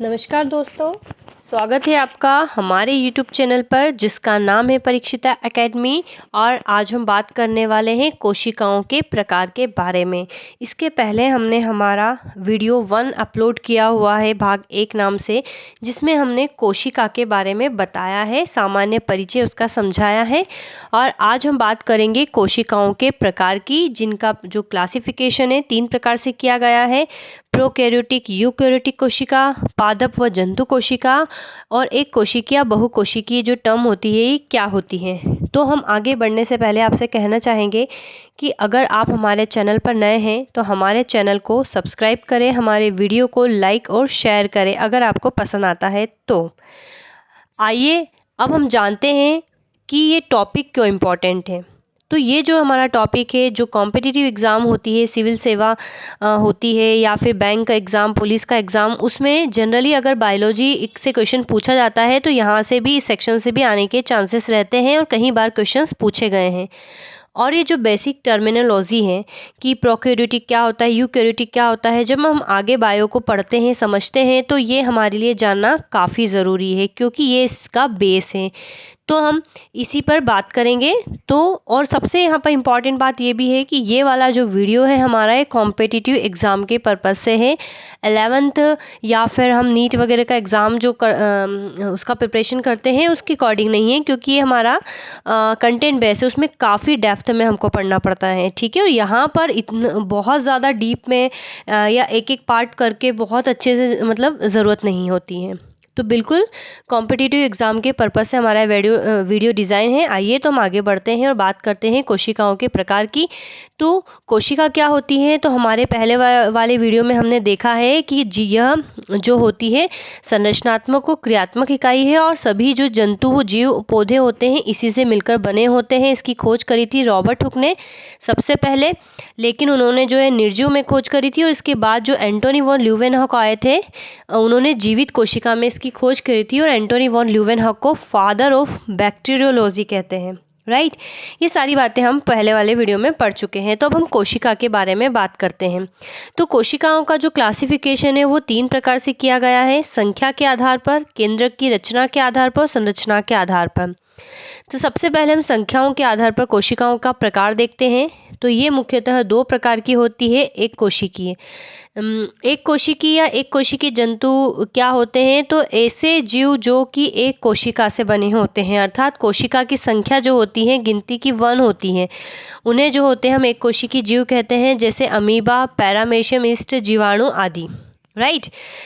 नमस्कार दोस्तों, स्वागत है आपका हमारे YouTube चैनल पर जिसका नाम है परीक्षिता एकेडमी। और आज हम बात करने वाले हैं कोशिकाओं के प्रकार के बारे में। इसके पहले हमने हमारा वीडियो 1 अपलोड किया हुआ है भाग 1 नाम से, जिसमें हमने कोशिका के बारे में बताया है, सामान्य परिचय उसका समझाया है। और आज हम बात करेंगे कोशिकाओं के प्रकार की, जिनका जो क्लासिफिकेशन है 3 प्रकार से किया गया है: प्रोकैरियोटिक, यूकैरियोटिक कोशिका, पादप व जंतु कोशिका और एक कोशिकीय बहुकोशिकीय जो टर्म होती है ये क्या होती है। तो हम आगे बढ़ने से पहले आपसे कहना चाहेंगे कि अगर आप हमारे चैनल पर नए हैं तो हमारे चैनल को सब्सक्राइब करें, हमारे वीडियो को लाइक और शेयर करें अगर आपको पसंद आता है तो। आइए अब हम जानते हैं कि ये टॉपिक क्यों इम्पोर्टेंट है। तो ये जो हमारा टॉपिक है, जो कॉम्पिटिटिव एग्ज़ाम होती है, सिविल सेवा होती है या फिर बैंक का एग्ज़ाम, पुलिस का एग्ज़ाम, उसमें जनरली अगर बायोलॉजी से क्वेश्चन पूछा जाता है तो यहाँ से भी, इस सेक्शन से भी आने के चांसेस रहते हैं और कई बार क्वेश्चंस पूछे गए हैं। और ये जो बेसिक टर्मिनोलॉजी है कि प्रोकैरियोटिक क्या होता है, यूकैरियोटिक क्या होता है, जब हम आगे बायो को पढ़ते हैं, समझते हैं, तो ये हमारे लिए जानना काफ़ी ज़रूरी है क्योंकि ये इसका बेस है। तो हम इसी पर बात करेंगे। तो और सबसे यहाँ पर इम्पॉर्टेंट बात ये भी है कि ये वाला जो वीडियो है हमारा एक कॉम्पिटिटिव एग्ज़ाम के पर्पज़ से है। 11th या फिर हम नीट वगैरह का एग्ज़ाम जो उसका प्रिपरेशन करते हैं उसके अकॉर्डिंग नहीं है, क्योंकि ये हमारा कंटेंट बेस है, उसमें काफ़ी डेप्थ में हमको पढ़ना पड़ता है। ठीक है, और यहाँ पर बहुत ज़्यादा डीप में या एक एक पार्ट करके बहुत अच्छे से मतलब ज़रूरत नहीं होती है। तो बिल्कुल कॉम्पिटिटिव एग्ज़ाम के पर्पज़ से हमारा वीडियो डिज़ाइन है। आइए तो हम आगे बढ़ते हैं और बात करते हैं कोशिकाओं के प्रकार की। तो कोशिका क्या होती है, तो हमारे पहले वाले वीडियो में हमने देखा है कि यह जो होती है संरचनात्मक और क्रियात्मक इकाई है और सभी जो जंतु जीव पौधे होते हैं इसी से मिलकर बने होते हैं। इसकी खोज करी थी रॉबर्ट हुक ने सबसे पहले, लेकिन उन्होंने जो है निर्जीव में खोज करी थी और इसके बाद जो एंटोनी वॉन ल्यूवेनहॉक आए थे उन्होंने जीवित कोशिका में इसकी खोज करी थी और एंटोनी वॉन ल्यूवेनहॉक को फादर ऑफ बैक्टीरियोलॉजी कहते हैं। राइट, ये सारी बातें हम पहले वाले वीडियो में पढ़ चुके हैं। तो अब हम कोशिका के बारे में बात करते हैं। तो कोशिकाओं का जो क्लासिफिकेशन है वो 3 प्रकार से किया गया है: संख्या के आधार पर, केंद्रक की रचना के आधार पर और संरचना के आधार पर। तो सबसे पहले हम संख्याओं के आधार पर कोशिकाओं का प्रकार देखते हैं। तो ये मुख्यतः 2 प्रकार की होती है। एक कोशिकीय या एक कोशिकीय जंतु क्या होते हैं, तो ऐसे जीव जो कि एक कोशिका से बने होते हैं, अर्थात कोशिका की संख्या जो होती है गिनती की 1 होती है, उन्हें जो होते हैं हम एक कोशिकीय जीव कहते हैं, जैसे अमीबा, पैरामेशियम ईस्ट, जीवाणु आदि। राइट,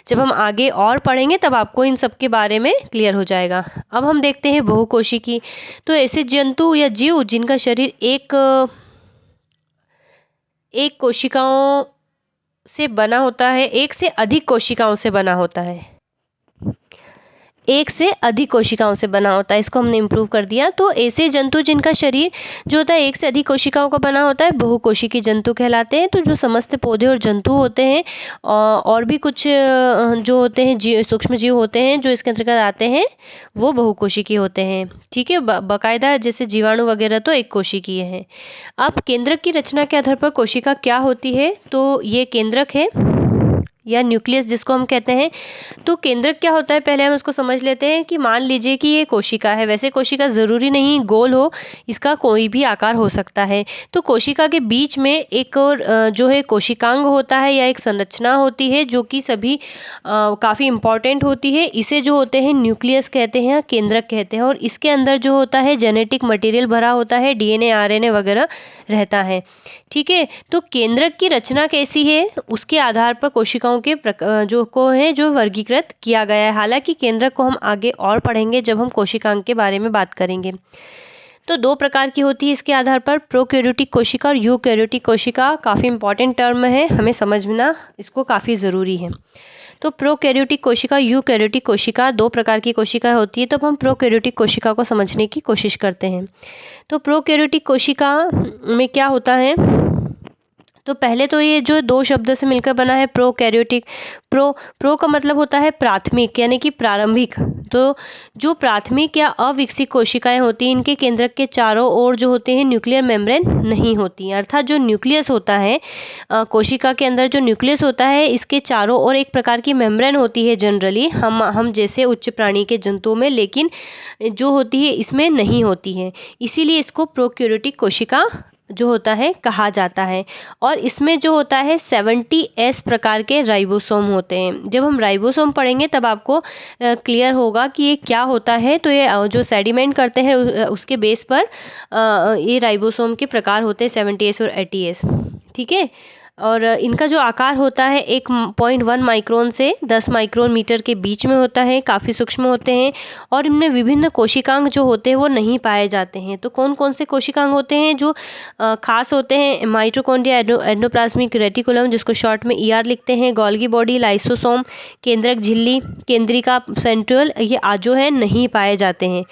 जब हम आगे और पढ़ेंगे तब आपको इन सब के बारे में क्लियर हो जाएगा। अब हम देखते हैं बहुकोशिकी। तो ऐसे जंतु या जीव जिनका शरीर एक कोशिकाओं से बना होता है, एक से अधिक कोशिकाओं से बना होता है, एक से अधिक कोशिकाओं से बना होता है, इसको हमने इम्प्रूव कर दिया। तो ऐसे जंतु जिनका शरीर जो होता है एक से अधिक कोशिकाओं का बना होता है बहुकोशिकीय जंतु कहलाते हैं। तो जो समस्त पौधे और जंतु होते हैं और भी कुछ जो होते हैं सूक्ष्म जीव होते हैं जो इसके अंतर्गत आते हैं वो बहुकोशिकीय होते हैं। ठीक है, बाकायदा जैसे जीवाणु वगैरह तो एक कोशिकीय है। अब केंद्रक की रचना के आधार पर कोशिका क्या होती है, तो ये केंद्रक है या न्यूक्लियस जिसको हम कहते हैं। तो केंद्रक क्या होता है पहले हम उसको समझ लेते हैं कि मान लीजिए कि ये कोशिका है, वैसे कोशिका ज़रूरी नहीं गोल हो, इसका कोई भी आकार हो सकता है। तो कोशिका के बीच में एक और जो है कोशिकांग होता है या एक संरचना होती है जो कि सभी काफ़ी इम्पॉर्टेंट होती है। इसे जो होते हैं न्यूक्लियस कहते हैं, केंद्रक कहते हैं। और इसके अंदर जो होता है जेनेटिक मटेरियल भरा होता है, डीएनए आरएनए वगैरह रहता है। ठीक है, तो केंद्रक की रचना कैसी है उसके आधार पर कोशिकाओं के जो वर्गीकृत किया गया है। हालांकि केंद्रक को हम आगे और पढ़ेंगे जब हम कोशिकांग के बारे में बात करेंगे। तो 2 प्रकार की होती है इसके आधार पर, प्रोकैरियोटिक कोशिका और यूकैरियोटिक कोशिका। काफ़ी इंपॉर्टेंट टर्म है, हमें समझना इसको काफ़ी ज़रूरी है। तो प्रोकैरियोटिक कोशिका, यूकैरियोटिक कोशिका, 2 प्रकार की कोशिका होती है। तो अब हम प्रोकैरियोटिक कोशिका को समझने की कोशिश करते हैं। तो प्रोकैरियोटिक कोशिका में क्या होता है, तो पहले तो ये जो दो शब्द से मिलकर बना है प्रोकैरियोटिक। प्रो का मतलब होता है प्राथमिक यानी कि प्रारंभिक। तो जो प्राथमिक या अविकसित कोशिकाएं होती हैं इनके केंद्रक के चारों ओर जो होते हैं न्यूक्लियर मेम्ब्रेन नहीं होती है। अर्थात जो न्यूक्लियस होता है कोशिका के अंदर जो न्यूक्लियस होता है इसके चारों ओर एक प्रकार की मेम्ब्रेन होती है जनरली हम जैसे उच्च प्राणी के जंतुओं में, लेकिन जो होती है इसमें नहीं होती है। इसीलिए इसको प्रोकैरियोटिक कोशिका जो होता है कहा जाता है। और इसमें जो होता है 70S प्रकार के राइबोसोम होते हैं। जब हम राइबोसोम पढ़ेंगे तब आपको क्लियर होगा कि ये क्या होता है। तो ये जो सेडिमेंट करते हैं उसके बेस पर ये राइबोसोम के प्रकार होते हैं 70S और 80S। ठीक है। और इनका जो आकार होता है 1.1 माइक्रोन से 10 माइक्रोन मीटर के बीच में होता है, काफ़ी सूक्ष्म होते हैं। और इनमें विभिन्न कोशिकांग जो होते हैं वो नहीं पाए जाते हैं। तो कौन कौन से कोशिकांग होते हैं जो खास होते हैं? माइटोकॉन्ड्रिया, एंडोप्लाज्मिक रेटिकुलम जिसको शॉर्ट में ER लिखते हैं, गोल्गी बॉडी, लाइसोसोम, केंद्रक झिल्ली, केंद्रिका, सेंट्रियोल, ये जो है नहीं पाए जाते हैं।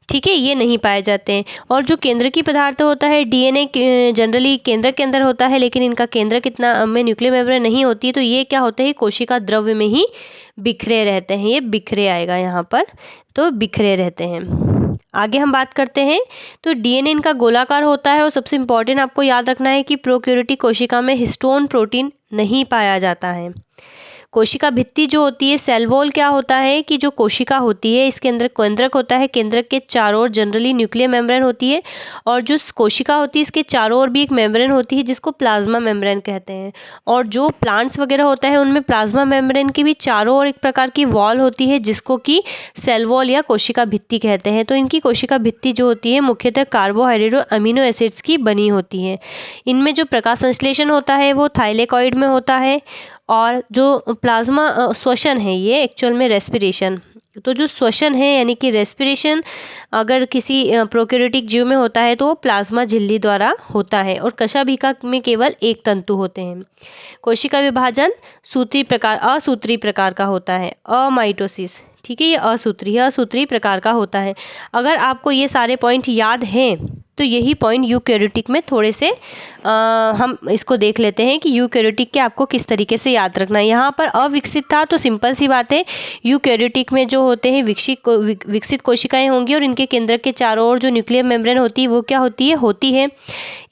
ठीक है, ये नहीं पाए जाते हैं। और जो केंद्रकी पदार्थ होता है DNA जनरली केंद्रक के अंदर होता है, लेकिन इनका केंद्रक इतना में न्यूक्लियर मेम्ब्रेन नहीं होती है। तो ये क्या होते हैं कोशिका द्रव्य में ही बिखरे रहते हैं। ये बिखरे आएगा यहाँ पर, तो बिखरे रहते हैं। आगे हम बात करते हैं तो DNA इनका गोलाकार होता है। और सबसे इम्पोर्टेंट आपको याद रखना है कि प्रोकैरियोटिक कोशिका में हिस्टोन प्रोटीन नहीं पाया जाता है। कोशिका भित्ति जो होती है, सेल वॉल क्या होता है कि जो कोशिका होती है इसके अंदर केंद्रक होता है, केंद्रक के चारों ओर जनरली न्यूक्लियर मेम्ब्रेन होती है। और जो कोशिका होती है इसके चारों ओर भी एक मेम्ब्रेन होती है जिसको प्लाज्मा मेम्ब्रेन कहते हैं। और जो प्लांट्स वगैरह होता है उनमें प्लाज्मा मेम्ब्रेन की भी चारों ओर एक प्रकार की वॉल होती है जिसको कि सेल वॉल या कोशिका भित्ति कहते हैं। तो इनकी कोशिका भित्ति जो होती है मुख्यतः कार्बोहाइड्रेट और अमीनो एसिड्स की बनी होती है। इनमें जो प्रकाश संश्लेषण होता है वो थाइलेकॉइड में होता है। और जो प्लाज्मा श्वसन है ये एक्चुअल में रेस्पिरेशन, तो जो श्वसन है यानी कि रेस्पिरेशन अगर किसी प्रोकैरियोटिक जीव में होता है तो वो प्लाज्मा झिल्ली द्वारा होता है। और कशाभिका में केवल एक तंतु होते हैं। कोशिका विभाजन सूत्री प्रकार असूत्री प्रकार का होता है, अमाइटोसिस। ठीक है, ये असूत्री प्रकार का होता है। अगर आपको ये सारे पॉइंट याद हैं तो यही पॉइंट यूकैरियोटिक में थोड़े से हम इसको देख लेते हैं कि यूकैरियोटिक के आपको किस तरीके से याद रखना है। यहाँ पर अविकसित था तो सिंपल सी बात है, यूकैरियोटिक में जो होते हैं विकसित कोशिकाएं होंगी और इनके केंद्रक के चारों ओर जो न्यूक्लियर मेम्ब्रेन होती है वो क्या होती है।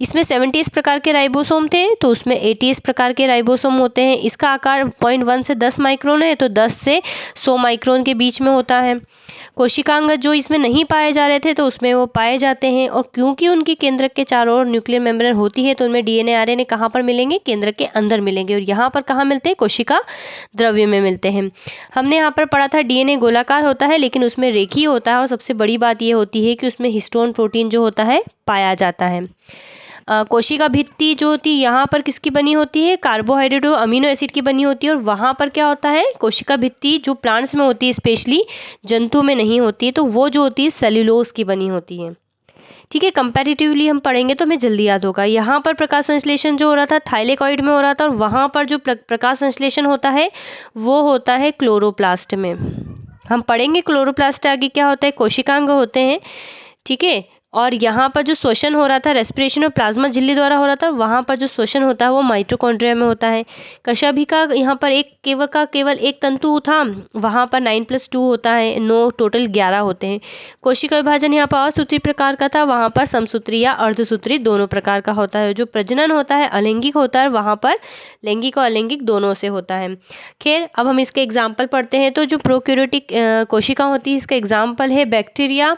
इसमें 70S प्रकार के राइबोसोम थे तो उसमें 80S प्रकार के राइबोसोम होते हैं। इसका आकार 0.1 से 10 माइक्रोन है तो 10 से 100 माइक्रोन के बीच में होता है। कोशिकांग जो इसमें नहीं पाए जा रहे थे तो उसमें वो पाए जाते हैं। और क्योंकि उनकी केंद्रक के चारों ओर न्यूक्लियर मेम्ब्रेन होती है तो उनमें DNA RNA कहाँ पर मिलेंगे? केंद्रक के अंदर मिलेंगे। और यहाँ पर कहाँ मिलते हैं? कोशिका द्रव्य में मिलते हैं। हमने यहाँ पर पढ़ा था DNA गोलाकार होता है लेकिन उसमें रेखीय होता है। और सबसे बड़ी बात ये होती है कि उसमें हिस्टोन प्रोटीन जो होता है पाया जाता है। कोशिका भित्ति जो होती है यहाँ पर किसकी बनी होती है? कार्बोहाइड्रेट और अमीनो एसिड की बनी होती है। और वहाँ पर क्या होता है? कोशिका भित्ति जो प्लांट्स में होती है स्पेशली, जंतु में नहीं होती है, तो वो जो होती है सेल्यूलोज की बनी होती है। ठीक है, कंपैरेटिवली हम पढ़ेंगे तो हमें जल्दी याद होगा। यहाँ पर प्रकाश संश्लेषण जो हो रहा था थाइलेकॉइड में हो रहा था और वहाँ पर जो प्रकाश संश्लेषण होता है वो होता है क्लोरोप्लास्ट में। हम पढ़ेंगे क्लोरोप्लास्ट आगे क्या होता है, कोशिकांग होते हैं। ठीक है, और यहाँ पर जो श्वसन हो रहा था रेस्पिरेशन और प्लाज्मा झिल्ली द्वारा हो रहा था, वहाँ पर जो श्वसन होता है वो माइटोकॉन्ड्रिया में होता है। कशाभिका यहाँ पर केवल एक तंतु था, वहाँ पर 9+2 होता है, 9 टोटल 11 होते हैं। कोशिका विभाजन यहाँ पर असूत्री प्रकार का था, वहाँ पर समसूत्री या अर्धसूत्री दोनों प्रकार का होता है। जो प्रजनन होता है अलैंगिक होता है, वहाँ पर लैंगिक और अलैंगिक दोनों से होता है। खैर, अब हम इसके एग्जाम्पल पढ़ते हैं। तो जो प्रोकैरियोटिक कोशिका होती है इसका एग्जाम्पल है bacteria,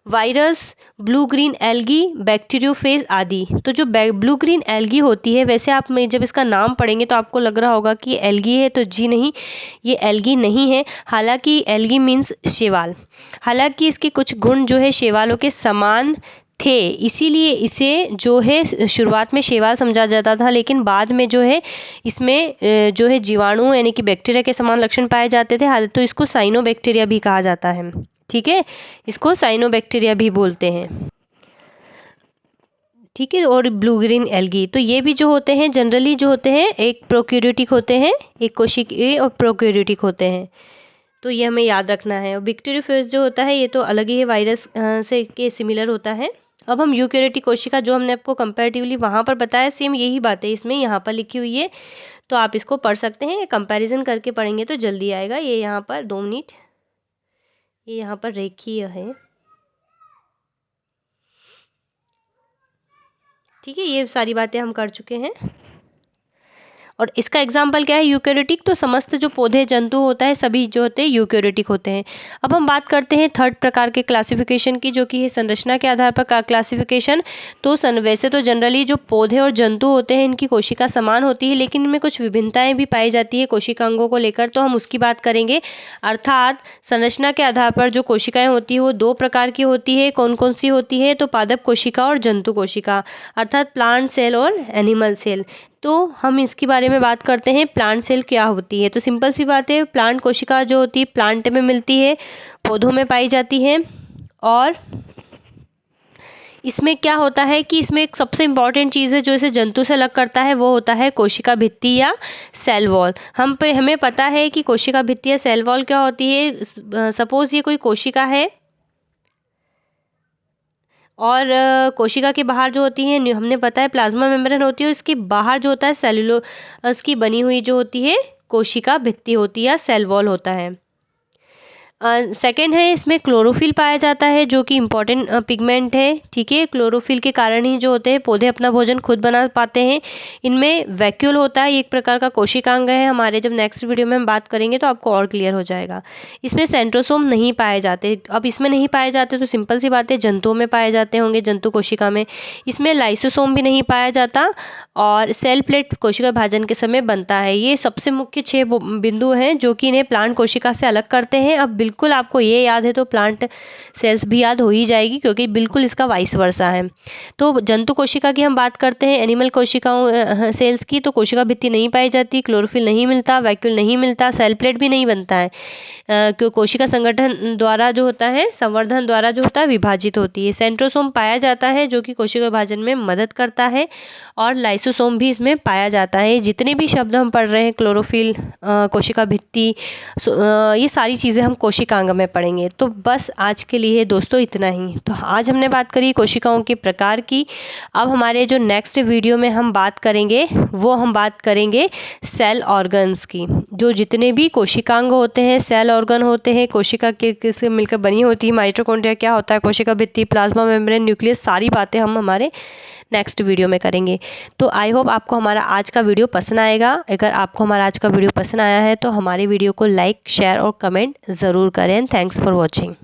virus, blue green algae, bacteriophage आदि। तो जो ब्लू ग्रीन एल्गी होती है, वैसे आप जब इसका नाम पढ़ेंगे तो आपको लग रहा होगा कि एल्गी है, तो जी नहीं, ये एल्गी नहीं है। हालांकि एल्गी मीन्स शैवाल। हालांकि इसके कुछ गुण जो है शैवालों के समान थे, इसीलिए इसे जो है शुरुआत में शैवाल समझा जाता था, लेकिन बाद में जो है इसमें जो है जीवाणु यानी कि बैक्टीरिया के समान लक्षण पाए जाते थे। तो इसको साइनोबैक्टीरिया भी कहा जाता है। ठीक है, इसको साइनोबैक्टीरिया भी बोलते हैं। ठीक है, और ब्लू ग्रीन एल्गी, तो ये भी जो होते हैं जनरली जो होते हैं एक प्रोकैरियोटिक होते हैं, एक कोशिकीय और प्रोकैरियोटिक होते हैं। तो ये हमें याद रखना है। और बैक्टीरियोफेज जो होता है ये तो अलग ही है, वायरस से के सिमिलर होता है, अब हम यूकेरियोटिक कोशिका जो हमने आपको कंपैरेटिवली वहाँ पर बताया, सेम यही बातें इसमें यहाँ पर लिखी हुई है, तो आप इसको पढ़ सकते हैं। कंपैरिजन करके पढ़ेंगे तो जल्दी आएगा। ये यहाँ पर 2 मिनट, ये यहाँ पर रेखीय है, ठीक है। ये सारी बातें हम कर चुके हैं। और इसका एग्जाम्पल क्या है, यूकेरियोटिक, तो समस्त जो पौधे जंतु होता है सभी जो होते हैं यूकेरियोटिक होते हैं। अब हम बात करते हैं थर्ड प्रकार के क्लासिफिकेशन की, जो कि है संरचना के आधार पर क्लासिफिकेशन। तो वैसे तो जनरली जो पौधे और जंतु होते हैं इनकी कोशिका समान होती है, लेकिन इनमें कुछ विभिन्नताएं भी पाई जाती है कोशिकांगों को लेकर, तो हम उसकी बात करेंगे। अर्थात संरचना के आधार पर जो कोशिकाएं होती है वो 2 प्रकार की होती है। कौन कौन सी होती है, तो पादप कोशिका और जंतु कोशिका, अर्थात प्लांट सेल और एनिमल सेल। तो हम इसके बारे में बात करते हैं, प्लांट सेल क्या होती है। तो सिंपल सी बात है, प्लांट कोशिका जो होती है प्लांट में मिलती है, पौधों में पाई जाती है। और इसमें क्या होता है कि इसमें एक सबसे इम्पॉर्टेंट चीज़ है जो इसे जंतु से अलग करता है, वो होता है कोशिका भित्ति या सेल वॉल। हमें पता है कि कोशिका भित्ति या सेल वॉल क्या होती है। सपोज ये कोई कोशिका है और कोशिका के बाहर जो होती है, हमने पता है प्लाज्मा मेम्ब्रेन होती है, इसके बाहर जो होता है सेलुलोज की बनी हुई जो होती है कोशिका भित्ति होती है या सेल वॉल होता है। सेकेंड है, इसमें क्लोरोफिल पाया जाता है जो कि इम्पॉर्टेंट पिगमेंट है, ठीक है। क्लोरोफिल के कारण ही जो होते हैं पौधे अपना भोजन खुद बना पाते हैं। इनमें वैक्यूल होता है, एक प्रकार का कोशिकांग है। हमारे जब नेक्स्ट वीडियो में हम बात करेंगे तो आपको और क्लियर हो जाएगा। इसमें सेंट्रोसोम नहीं पाए जाते। अब इसमें नहीं पाए जाते तो सिंपल सी बात है, जंतुओं में पाए जाते होंगे, जंतु कोशिका में। इसमें लाइसोसोम भी नहीं पाया जाता और सेल प्लेट कोशिका विभाजन के समय बनता है। ये सबसे मुख्य 6 बिंदु हैं जो कि इन्हें प्लांट कोशिका से अलग करते हैं। अब बिल्कुल आपको ये याद है तो प्लांट सेल्स भी याद हो ही जाएगी, क्योंकि बिल्कुल इसका वाइस वर्सा है। तो जंतु कोशिका की हम बात करते हैं, एनिमल कोशिकाओं सेल्स की, तो कोशिका भित्ति नहीं पाई जाती, क्लोरोफिल नहीं मिलता, वैक्यूल नहीं मिलता, सेल प्लेट भी नहीं बनता है, क्योंकि कोशिका संगठन द्वारा जो होता है, संवर्धन द्वारा जो होता है विभाजित होती है। सेंट्रोसोम पाया जाता है जो कि कोशिका विभाजन में मदद करता है, और लाइसोसोम भी इसमें पाया जाता है। जितने भी शब्द हम पढ़ रहे हैं, क्लोरोफिल, कोशिका भित्ति, ये सारी चीज़ें हम कोशिकांग में पढ़ेंगे। तो बस आज के लिए दोस्तों इतना ही। तो आज हमने बात करी कोशिकाओं के प्रकार की। अब हमारे जो नेक्स्ट वीडियो में हम बात करेंगे वो हम बात करेंगे सेल ऑर्गन्स की। जो जितने भी कोशिकांग होते हैं, सेल ऑर्गन होते हैं, कोशिका के किससे मिलकर बनी होती है, माइटोकॉन्ड्रिया क्या होता है, कोशिका भित्ति, प्लाज्मा मेम्ब्रेन, न्यूक्लियस, सारी बातें हम हमारे नेक्स्ट वीडियो में करेंगे। तो आई होप आपको हमारा आज का वीडियो पसंद आएगा। अगर आपको हमारा आज का वीडियो पसंद आया है तो हमारे वीडियो को लाइक, शेयर और कमेंट ज़रूर करें। Thanks for watching.